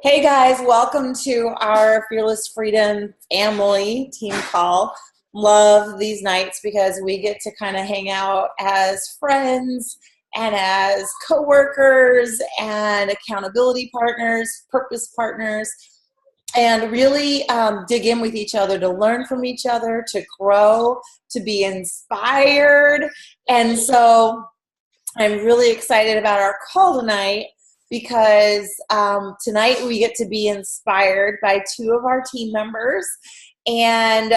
Hey guys, welcome to our Fearless Freedom family team call. Love these nights because we get to kind of hang out as friends and as coworkers and accountability partners, purpose partners, and really dig in with each other to learn from each other, to grow, to be inspired. And so I'm really excited about our call tonight because tonight we get to be inspired by two of our team members, and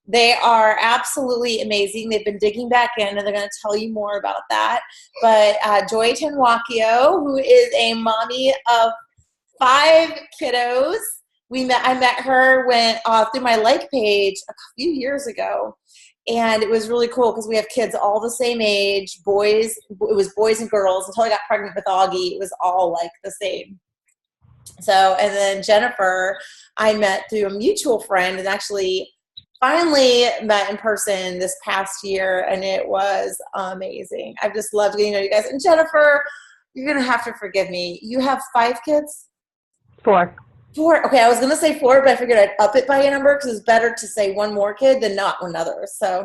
they are absolutely amazing. They've been digging back in, and they're going to tell you more about that. But Joy Tenwakio, who is a mommy of 5 kiddos. I met her when through my like page a few years ago, and it was really cool because we have kids all the same age, boys. It was boys and girls until I got pregnant with Augie. It was all like the same. So, and then Jennifer, I met through a mutual friend, and actually finally met in person this past year, and it was amazing. I've just loved getting to know you guys. And Jennifer, you're gonna have to forgive me. You have 5 kids? 4. 4. Okay, I was gonna say 4, but I figured I'd up it by a number because it's better to say one more kid than not one other. So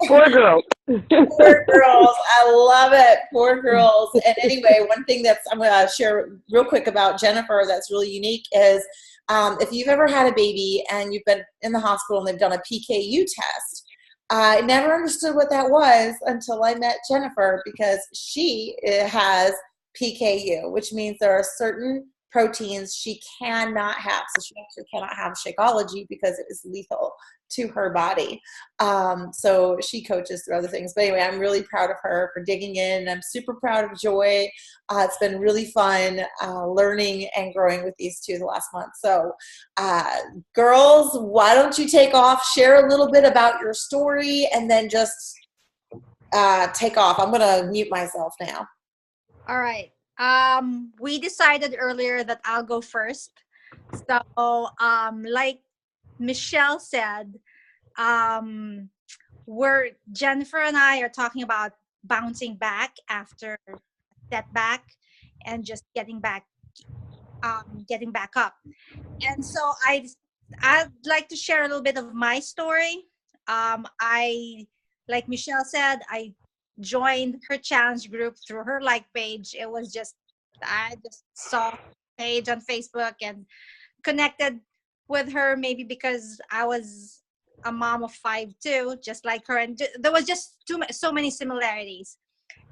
4 girls. 4 girls, I love it. 4 girls. And anyway, one thing I'm gonna share real quick about Jennifer that's really unique is if you've ever had a baby and you've been in the hospital and they've done a PKU test. I never understood what that was until I met Jennifer, because she has PKU, which means there are certain proteins she cannot have. So she actually cannot have Shakeology because it is lethal to her body. So she coaches through other things. But anyway, I'm really proud of her for digging in. I'm super proud of Joy. It's been really fun learning and growing with these two the last month. So girls, why don't you take off, share a little bit about your story, and then just take off. I'm going to mute myself now. All right. We decided earlier that I'll go first. So, like Michelle said, Jennifer and I are talking about bouncing back after a setback and just getting back up. And so I'd like to share a little bit of my story. Like Michelle said, I joined her challenge group through her like page. I just saw her page on Facebook and connected with her, maybe because I was a mom of 5 too, just like her, and there was just so many similarities.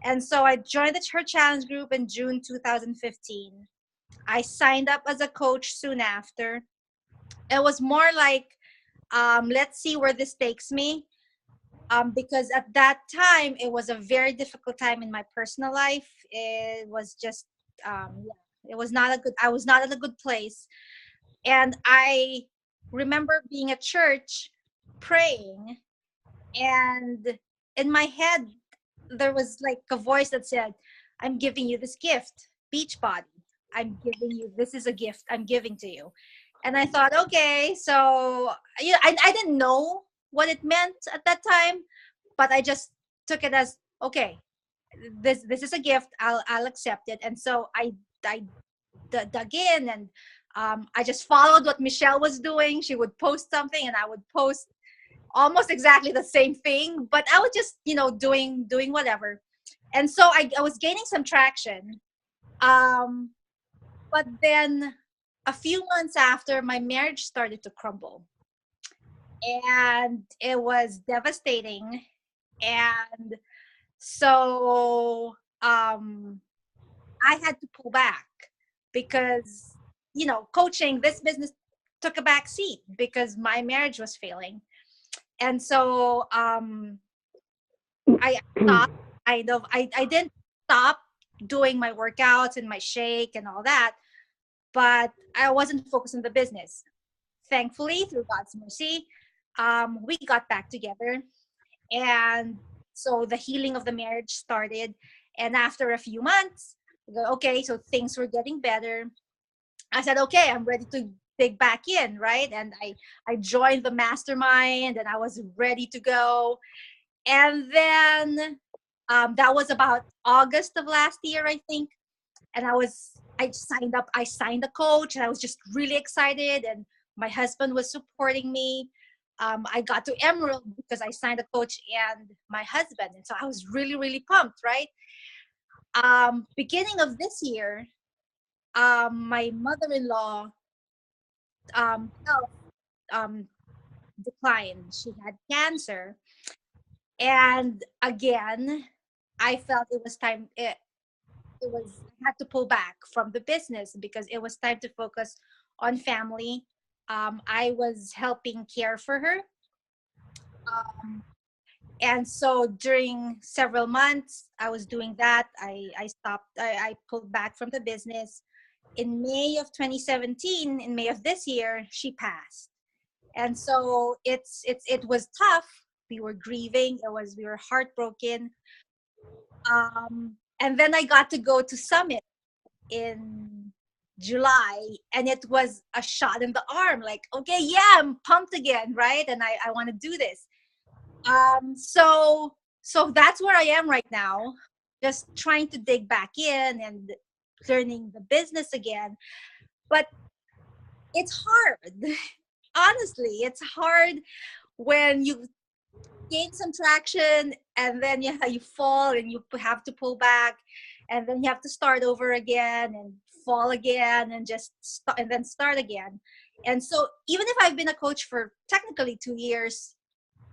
And so I joined her challenge group in June 2015. I signed up as a coach soon after. It was more like, let's see where this takes me. Because at that time, it was a very difficult time in my personal life. It was just, it was not I was not in a good place. And I remember being at church praying, and in my head, there was like a voice that said, I'm giving you this gift, Beachbody. This is a gift I'm giving to you. And I thought, okay, so I didn't know what it meant at that time, but I just took it as, okay, this is a gift. I'll accept it. And so I dug in, and I just followed what Michelle was doing. She would post something, and I would post almost exactly the same thing, but I was just doing whatever. And so I was gaining some traction. But then a few months after, my marriage started to crumble, and it was devastating. And so I had to pull back because coaching this business took a back seat because my marriage was failing. And so I stopped. I didn't stop doing my workouts and my shake and all that, but I wasn't focused on the business. Thankfully, through God's mercy, we got back together. And so the healing of the marriage started. And after a few months, okay, so things were getting better. I said, okay, I'm ready to dig back in, right? And I joined the mastermind, and I was ready to go. And then that was about August of last year, I think. And I signed up. I signed a coach, and I was just really excited. And my husband was supporting me. I got to Emerald because I signed a coach and my husband, and so I was really, really pumped, right? Beginning of this year, my mother-in-law health um, declined. She had cancer, and again, I felt it was time. It was I had to pull back from the business because it was time to focus on family. I was helping care for her, um, and so during several months, I was doing that. I stopped. I pulled back from the business. In May of 2017, in May of this year, she passed, and so it was tough. We were grieving. We were heartbroken. And then I got to go to Summit in July, and it was a shot in the arm. Like, okay, yeah, I'm pumped again, right? And I want to do this. So that's where I am right now, just trying to dig back in and learning the business again. But it's hard. Honestly, it's hard when you gain some traction and then you fall and you have to pull back, and then you have to start over again and fall again and just and then start again. And so even if I've been a coach for technically 2 years,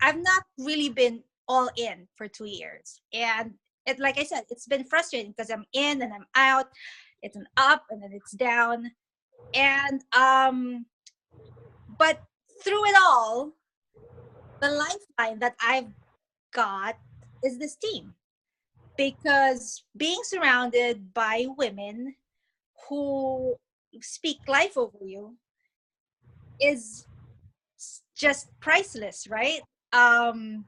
I've not really been all in for 2 years. And it, like I said, it's been frustrating because I'm in and I'm out. It's an up and then it's down. And but through it all, the lifeline that I've got is this team, because being surrounded by women who speak life over you is just priceless, right? um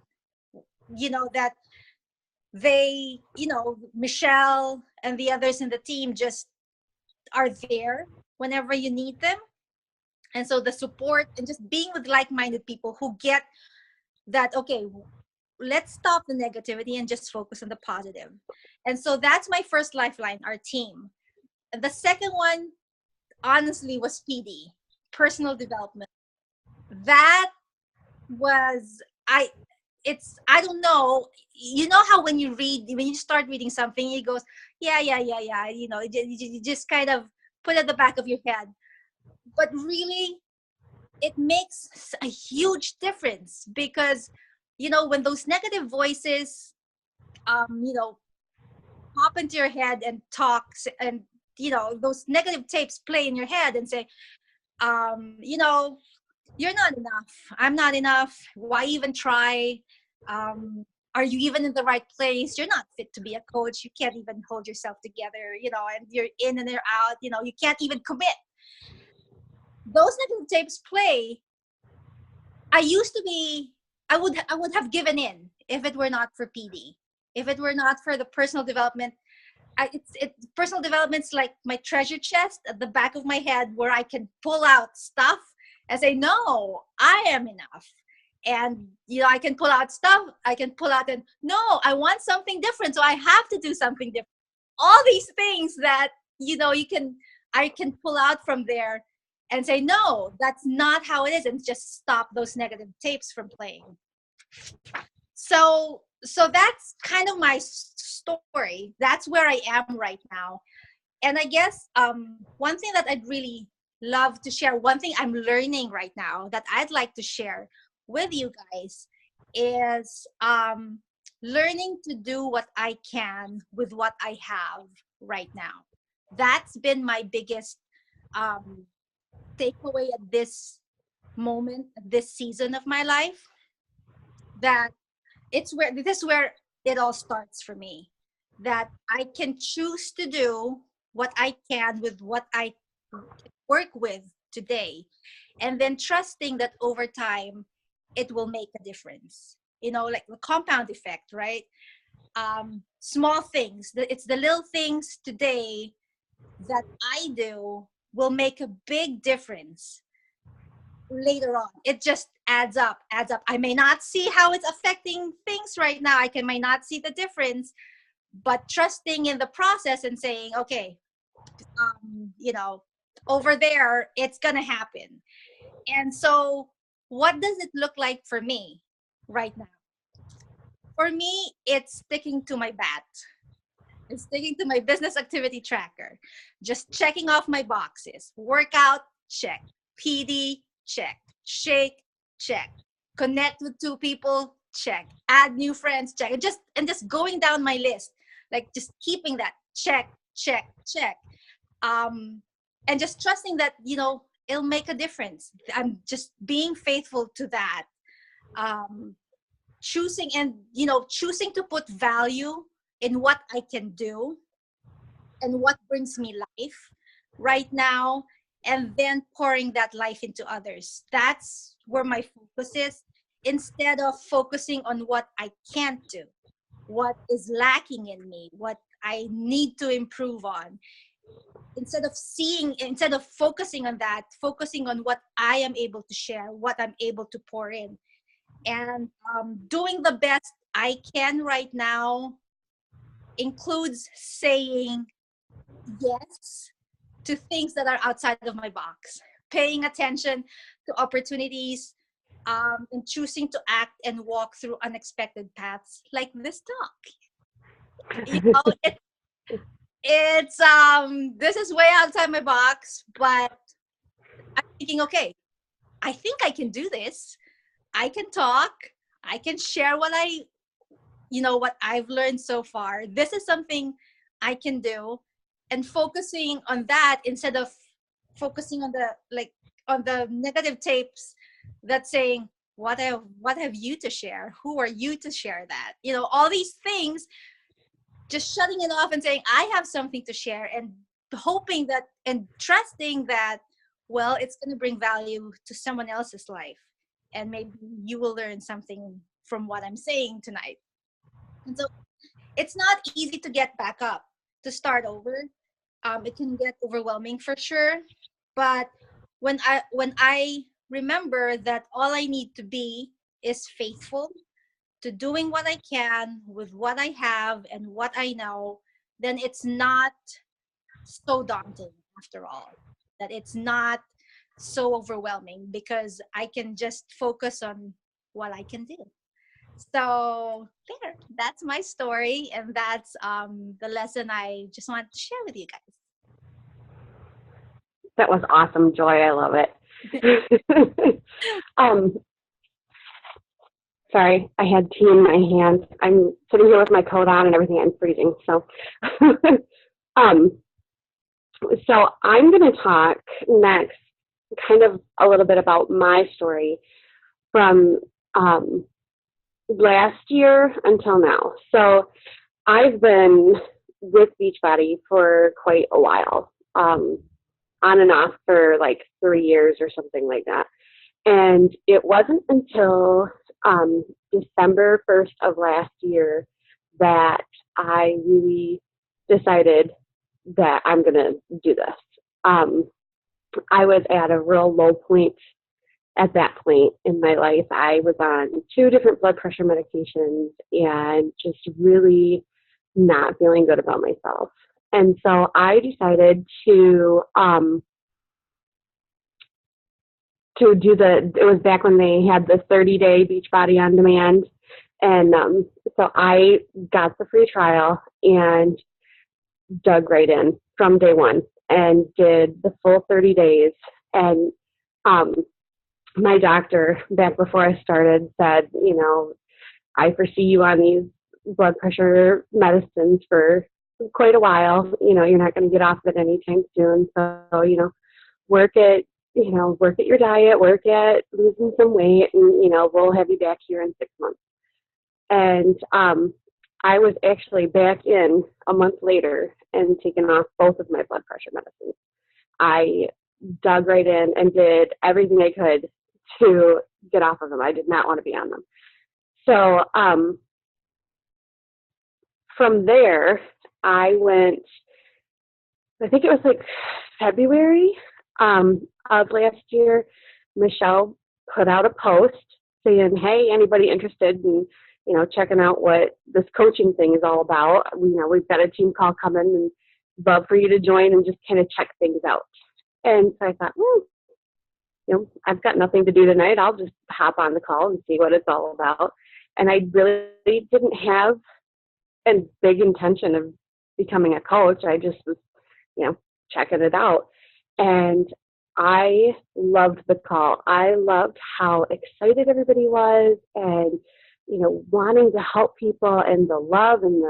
that Michelle and the others in the team just are there whenever you need them. And so the support and just being with like-minded people who get that, okay, let's stop the negativity and just focus on the positive. And so that's my first lifeline, our team. The second one, honestly, was PD, personal development. That was, I don't know, how when you start reading something, it goes, yeah, yeah, yeah, yeah, you just kind of put it at the back of your head. But really, it makes a huge difference, because when those negative voices pop into your head and talks, and those negative tapes play in your head and say, you're not enough, I'm not enough, why even try, are you even in the right place, you're not fit to be a coach, you can't even hold yourself together, and you're in and you're out, you can't even commit. Those negative tapes play. I would have given in if it were not for PD, if it were not for the personal development. Personal development's like my treasure chest at the back of my head, where I can pull out stuff and say, no, I am enough. And I can pull out stuff, I can pull out, and no, I want something different, so I have to do something different. All these things that I can pull out from there and say, no, that's not how it is, and just stop those negative tapes from playing. So that's kind of my story. That's where I am right now. And I guess one thing that I'd really love to share, one thing I'm learning right now that I'd like to share with you guys, is learning to do what I can with what I have right now. That's been my biggest takeaway at this moment, this season of my life, that this is where it all starts for me, that I can choose to do what I can with what I work with today, and then trusting that over time it will make a difference, like the compound effect, right? Small things, it's the little things today that I do will make a big difference later on. It just adds up. I may not see how it's affecting things right now, may not see the difference, but trusting in the process and saying, okay, you know, over there, it's going to happen. And so, what does it look like for me right now? For me, it's sticking to my bat. It's sticking to my business activity tracker. Just checking off my boxes. Workout, check. PD, check. Shake, check. Connect with 2 people, check. Add new friends, check. And just going down my list, like just keeping that check, check, check. And just trusting that, it'll make a difference. I'm just being faithful to that. Um, choosing to put value in what I can do and what brings me life right now, and then pouring that life into others. That's where my focus is, instead of focusing on what I can't do, what is lacking in me, what I need to improve on. Instead of focusing on that, focusing on what I am able to share, what I'm able to pour in, and doing the best I can right now includes saying yes to things that are outside of my box, paying attention to opportunities, and choosing to act and walk through unexpected paths like this talk. You know, this is way outside my box, but I'm thinking, okay, I think I can do this. I can talk. I can share what I've learned so far. This is something I can do, and focusing on that instead of focusing on the negative tapes that saying, what have you to share? Who are you to share that? All these things, just shutting it off and saying, I have something to share, and hoping that and trusting that, well, it's going to bring value to someone else's life, and maybe you will learn something from what I'm saying tonight. And so it's not easy to get back up, to start over. It can get overwhelming for sure. But when I remember that all I need to be is faithful to doing what I can with what I have and what I know, then it's not so daunting after all. That it's not so overwhelming, because I can just focus on what I can do. So there, that's my story, and that's the lesson I just wanted to share with you guys. That was awesome, Joy. I love it. um, sorry, I had tea in my hand. I'm sitting here with my coat on and everything. I'm freezing. So, um, so I'm going to talk next, kind of a little bit about my story from last year until now. So I've been with Beachbody for quite a while, on and off for like 3 years or something like that. And it wasn't until December 1st of last year that I really decided that I'm going to do this. I was at a real low point at that point in my life. I was on 2 different blood pressure medications and just really not feeling good about myself. And so I decided to it was back when they had the 30-day Beachbody on demand. And so I got the free trial and dug right in from day one and did the full 30 days. And my doctor, back before I started, said, I foresee you on these blood pressure medicines for quite a while. You're not going to get off of it anytime soon. So, work at your diet, work at losing some weight, and, we'll have you back here in 6 months. And I was actually back in a month later and taken off both of my blood pressure medicines. I dug right in and did everything I could to get off of them. I did not want to be on them. So from there, I went, I think it was like February of last year, Michelle put out a post saying, hey, anybody interested in, checking out what this coaching thing is all about? We've got a team call coming, and love for you to join and just kind of check things out. And so I thought, I've got nothing to do tonight. I'll just hop on the call and see what it's all about. And I really didn't have a big intention of becoming a coach. I just was, checking it out. And I loved the call. I loved how excited everybody was and, wanting to help people and the love and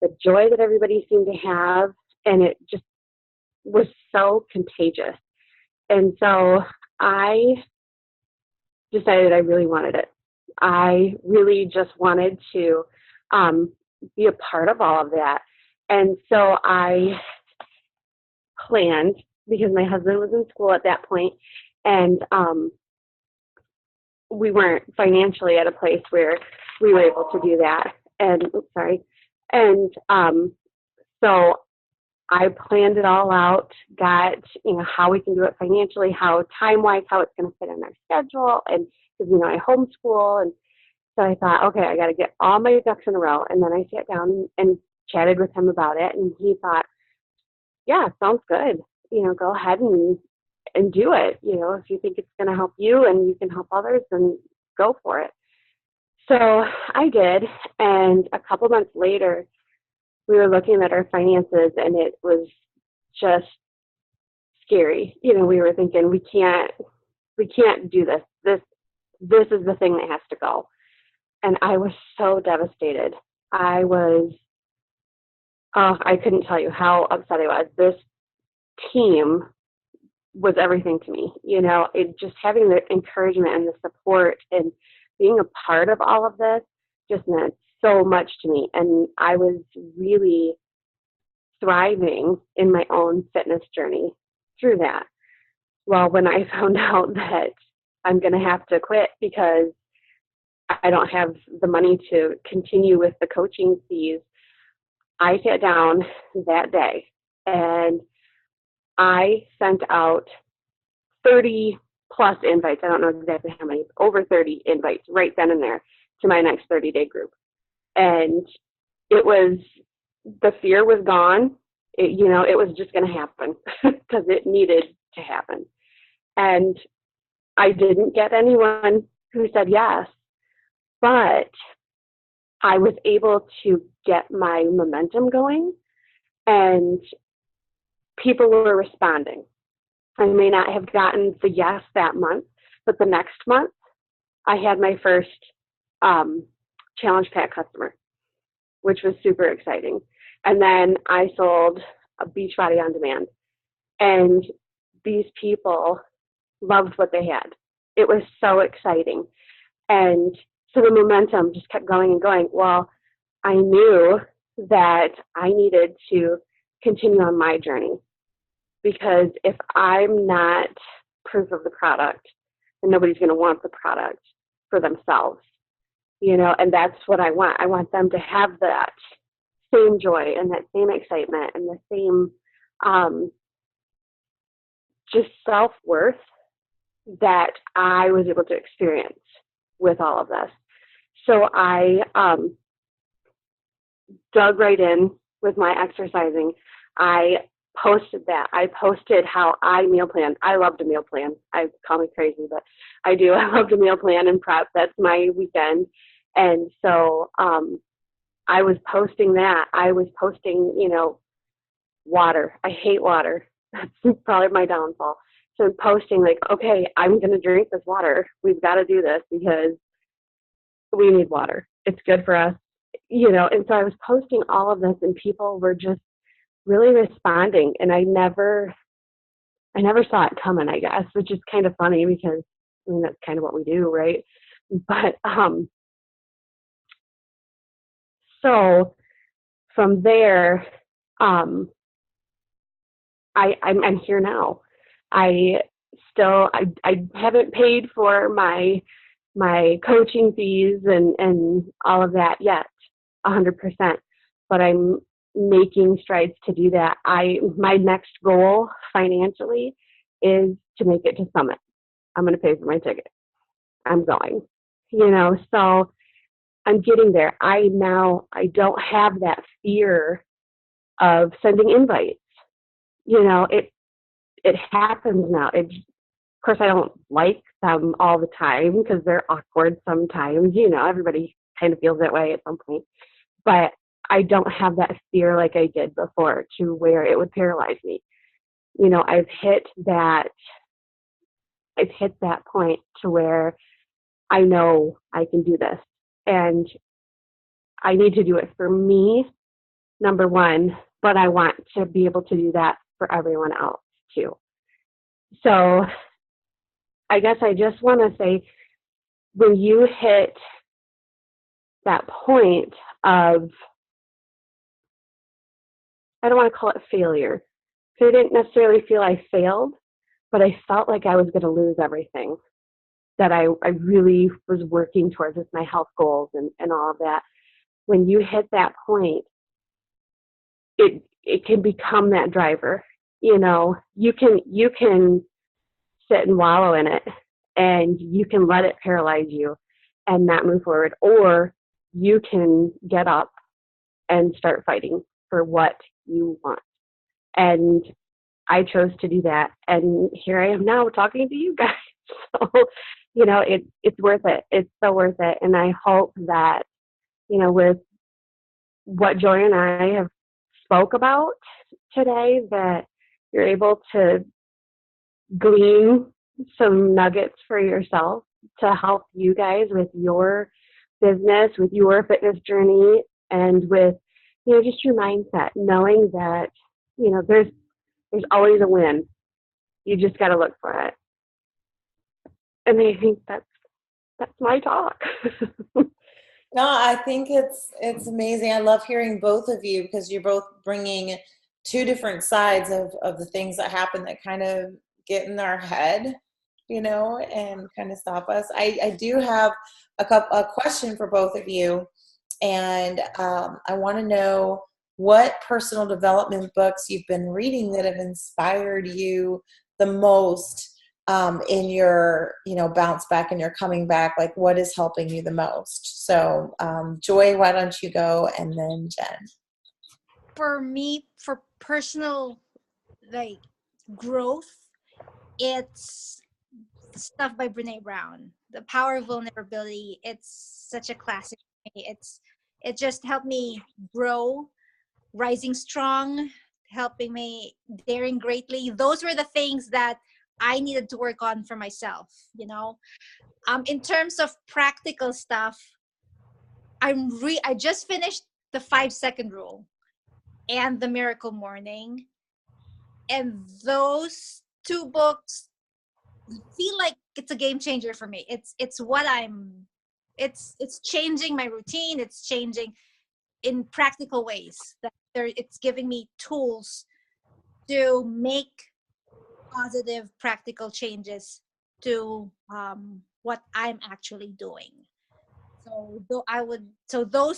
the joy that everybody seemed to have. And it just was so contagious. And so I decided I really wanted it. I really just wanted to be a part of all of that. And so I planned, because my husband was in school at that point, and we weren't financially at a place where we were able to do that. And so I planned it all out, got, how we can do it financially, how time-wise, how it's going to fit in our schedule. And because, I homeschool. And so I thought, okay, I got to get all my ducks in a row. And then I sat down and chatted with him about it. And he thought, yeah, sounds good. Go ahead and do it. If you think it's going to help you and you can help others, then go for it. So I did. And a couple months later, we were looking at our finances, and it was just scary. We were thinking, we can't do this. This is the thing that has to go. And I was so devastated. I couldn't tell you how upset I was. This team was everything to me. It just having the encouragement and the support and being a part of all of this just meant so much to me. And I was really thriving in my own fitness journey through that. Well, when I found out that I'm going to have to quit because I don't have the money to continue with the coaching fees, I sat down that day and I sent out 30 plus invites. I don't know exactly how many, over 30 invites right then and there to my next 30-day group. And the fear was gone. It was just going to happen because it needed to happen. And I didn't get anyone who said yes, but I was able to get my momentum going, and people were responding. I may not have gotten the yes that month, but the next month I had my first challenge pack customer, which was super exciting. And then I sold a Beachbody on Demand, and these people loved what they had. It was so exciting. And so the momentum just kept going and going. Well, I knew that I needed to continue on my journey, because if I'm not proof of the product, then nobody's going to want the product for themselves, and that's what I want. I want them to have that same joy and that same excitement and the same just self-worth that I was able to experience with all of this. So I dug right in with my exercising. I posted that. I posted how I meal plan. I love to meal plan. I call me crazy, but I do. I love to meal plan and prep. That's my weekend. And so I was posting that. I was posting, water. I hate water. That's probably my downfall. So I'm posting like, okay, I'm going to drink this water. We've got to do this because we need water. It's good for us, And so I was posting all of this, and people were just really responding. And I never saw it coming, I guess, which is kind of funny because that's kind of what we do, right? But so from there, I'm here now. I haven't paid for my coaching fees and all of that yet, 100%. But I'm making strides to do that. My next goal financially is to make it to Summit. I'm going to pay for my ticket. I'm going, so I'm getting there. I don't have that fear of sending invites. You know, it happens now. Of course, I don't like them all the time because they're awkward sometimes. You know, everybody kind of feels that way at some point. But I don't have that fear like I did before to where it would paralyze me. You know, I've hit that point to where I know I can do this. And I need to do it for me, number one, but I want to be able to do that for everyone else too. So I guess I just want to say, when you hit that point of, I don't want to call it failure, so I didn't necessarily feel I failed, but I felt like I was going to lose everything that I really was working towards with my health goals and all of that. When you hit that point, it can become that driver. You know, you can sit and wallow in it, and you can let it paralyze you and not move forward, or you can get up and start fighting for what you want. And I chose to do that, and here I am now talking to you guys. So, you know, it's worth it. It's so worth it. And I hope that, you know, with what Joy and I have spoke about today, that you're able to glean some nuggets for yourself to help you guys with your business, with your fitness journey, and with, you know, just your mindset, knowing that, you know, there's always a win. You just got to look for it. And I think that's my talk. No, I think it's amazing. I love hearing both of you because you're both bringing two different sides of the things that happen that kind of get in our head, you know, and kind of stop us. I do have a question for both of you, and I want to know what personal development books you've been reading that have inspired you the most in your, you know, bounce back and your coming back. Like, what is helping you the most? So Joy, why don't you go, and then Jen. For me, for personal like growth, it's stuff by Brene Brown, The Power of Vulnerability. It's such a classic for me. It just helped me grow, rising strong, helping me daring greatly. Those were the things that I needed to work on for myself, you know. In terms of practical stuff, I just finished the 5-second rule and the Miracle Morning, and those two books feel like it's a game changer for me. It's changing my routine. It's changing in practical ways. It's giving me tools to make positive, practical changes to what I'm actually doing. So those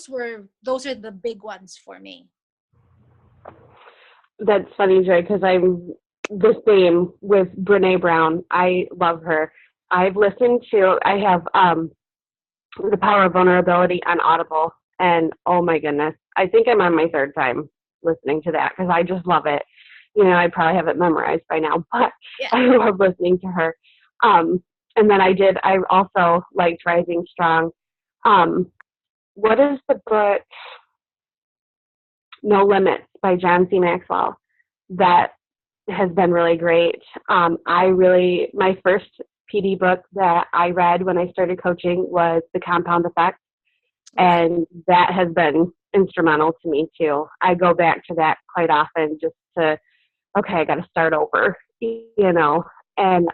are the big ones for me. That's funny, Joy, because I'm the same with Brene Brown. I love her. I have The Power of Vulnerability on Audible, and oh my goodness, I think I'm on my third time listening to that because I just love it. You know, I probably have it memorized by now, but yeah. I love listening to her. And then I also liked Rising Strong. What is the book? No Limits by John C. Maxwell. That has been really great. My first PD book that I read when I started coaching was The Compound Effect. And that has been instrumental to me too. I go back to that quite often just to, okay, I got to start over, you know. And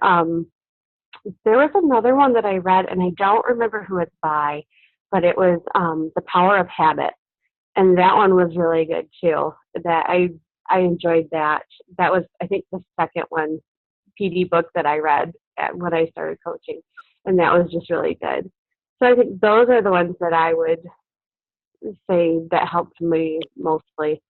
there was another one that I read, and I don't remember who it's by, but it was The Power of Habit. And that one was really good too. That I enjoyed that. That was, I think, the second one PD book that I read when I started coaching. And that was just really good. So I think those are the ones that I would say that helped me mostly.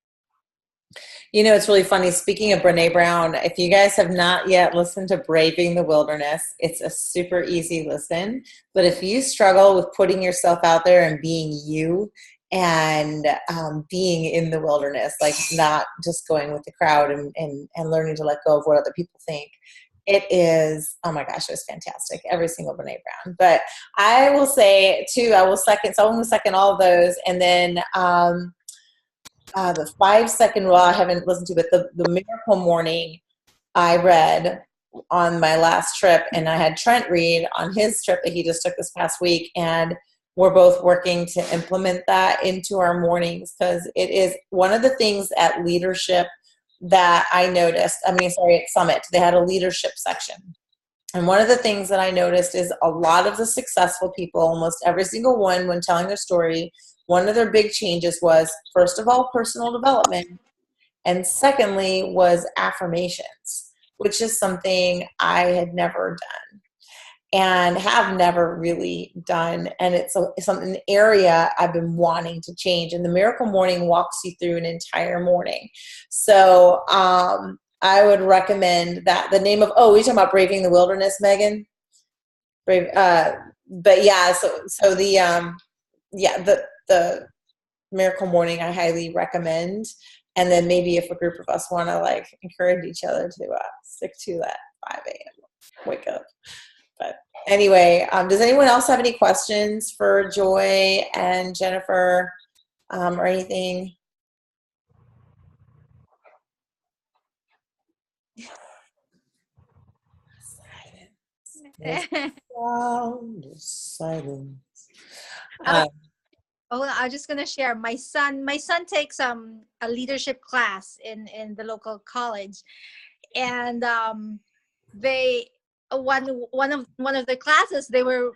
You know, it's really funny. Speaking of Brene Brown, if you guys have not yet listened to Braving the Wilderness, it's a super easy listen. But if you struggle with putting yourself out there and being you, and being in the wilderness, like not just going with the crowd and learning to let go of what other people think. It is, oh my gosh, it was fantastic. Every single Brene Brown. But I will say too, I will second all of those. And then the 5-second rule I haven't listened to, but the Miracle Morning I read on my last trip, and I had Trent read on his trip that he just took this past week, and we're both working to implement that into our mornings, because it is one of the things at leadership that I noticed. At Summit, they had a leadership section. And one of the things that I noticed is a lot of the successful people, almost every single one, when telling their story, one of their big changes was, first of all, personal development, and secondly was affirmations, which is something I had never done and have never really done. And it's an area I've been wanting to change. And the Miracle Morning walks you through an entire morning. So I would recommend that. The name of, we're talking about Braving the Wilderness, Megan? But yeah, so the Miracle Morning I highly recommend. And then maybe if a group of us want to like encourage each other to stick to that 5 a.m. wake up. But anyway, does anyone else have any questions for Joy and Jennifer or anything? Silence. I'm just gonna share. My son takes a leadership class in the local college, and they one of the classes they were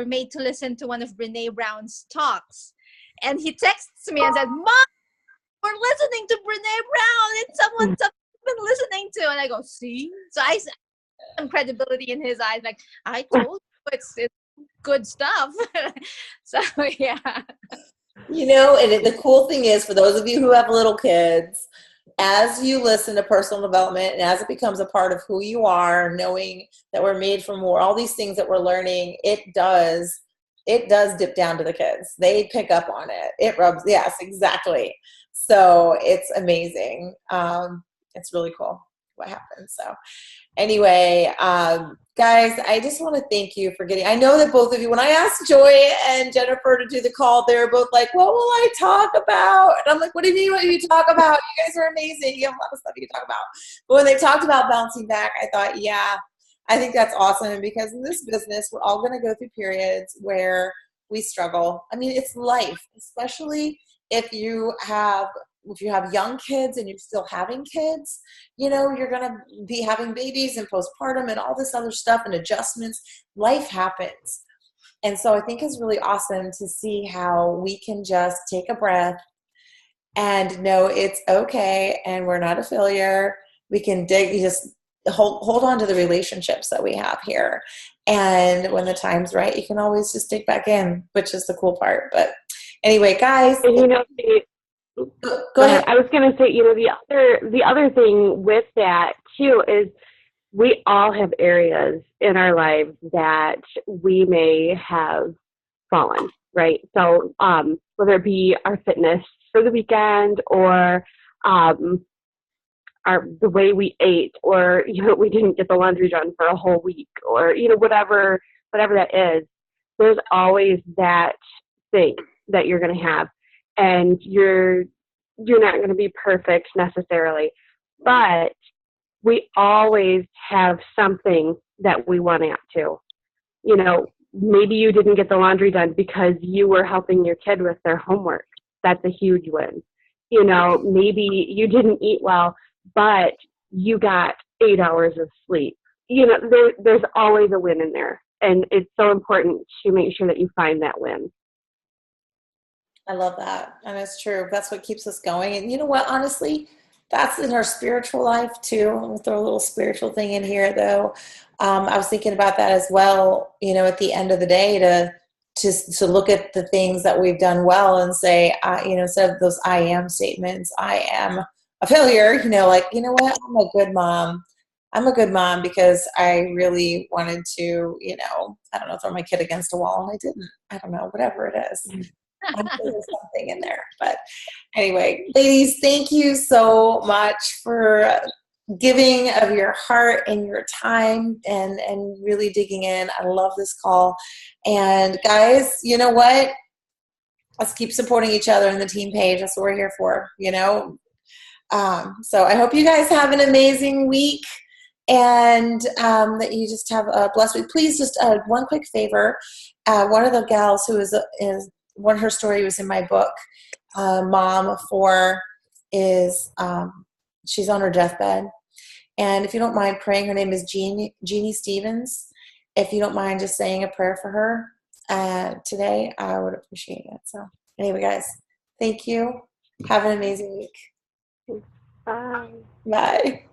made to listen to one of Brene Brown's talks, and he texts me and said, "Mom, we're listening to Brene Brown, and someone's been listening to," and I go, "See?" So I some credibility in his eyes, like, I told you it's good stuff. So yeah. And the cool thing is, for those of you who have little kids, as you listen to personal development and as it becomes a part of who you are, knowing that we're made for more, all these things that we're learning, it does dip down to the kids. They pick up on it. It rubs. Yes, exactly. So it's amazing. It's really cool what happens. So anyway, guys, I just want to thank you for I know that both of you, when I asked Joy and Jennifer to do the call, they were both like, what will I talk about? And I'm like, what do you mean what you talk about? You guys are amazing. You have a lot of stuff you can talk about. But when they talked about bouncing back, I thought, yeah, I think that's awesome, because in this business, we're all going to go through periods where we struggle. It's life, especially if you have young kids and you're still having kids, you're going to be having babies and postpartum and all this other stuff and adjustments. Life happens. And so I think it's really awesome to see how we can just take a breath and know it's okay and we're not a failure. We can just hold on to the relationships that we have here. And when the time's right, you can always just dig back in, which is the cool part. But anyway, guys. Go ahead. I was going to say, the other thing with that too is we all have areas in our lives that we may have fallen, right? So whether it be our fitness for the weekend or the way we ate, or we didn't get the laundry done for a whole week, or whatever that is, there's always that thing that you're going to have. And you're not going to be perfect necessarily, but we always have something that we want out to. Maybe you didn't get the laundry done because you were helping your kid with their homework. That's a huge win. Maybe you didn't eat well, but you got 8 hours of sleep. There's always a win in there. And it's so important to make sure that you find that win. I love that. And it's true. That's what keeps us going. And you know what, honestly, that's in our spiritual life too. I'll throw a little spiritual thing in here though. I was thinking about that as well, at the end of the day, to look at the things that we've done well and say, instead of those I am statements, I am a failure, like, you know what, I'm a good mom. I'm a good mom because I really wanted to, I don't know, throw my kid against a wall and I didn't. I don't know, whatever it is. I'm sure there's something in there. But anyway, ladies, thank you so much for giving of your heart and your time and really digging in. I love this call. And guys, you know what? Let's keep supporting each other on the team page. That's what we're here for, you know? So I hope you guys have an amazing week and that you just have a blessed week. Please just one quick favor. One of the gals who is one of her story was in my book, mom of 4 is she's on her deathbed. And if you don't mind praying, her name is Jeannie Stevens. If you don't mind just saying a prayer for her today, I would appreciate it. So anyway, guys, thank you. Have an amazing week. Bye. Bye.